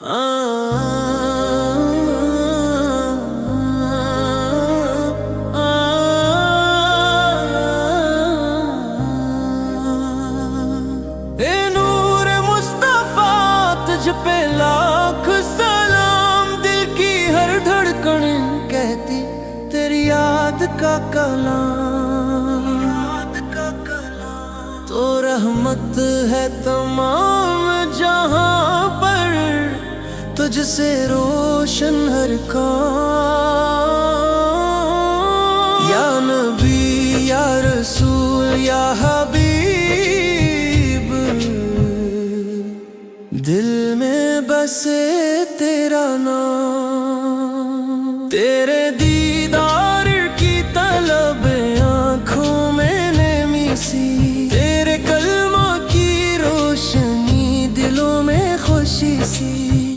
اے نور مصطفیٰ تجھ پہ لاکھ سلام، دل کی ہر دھڑکن کہتی تیری یاد کا کلام۔ تو رحمت ہے تمام جہاں پر، تجھ سے روشن ہر کام۔ یا نبی یا رسول یا حبیب، دل میں بسے تیرا نام۔ تیرے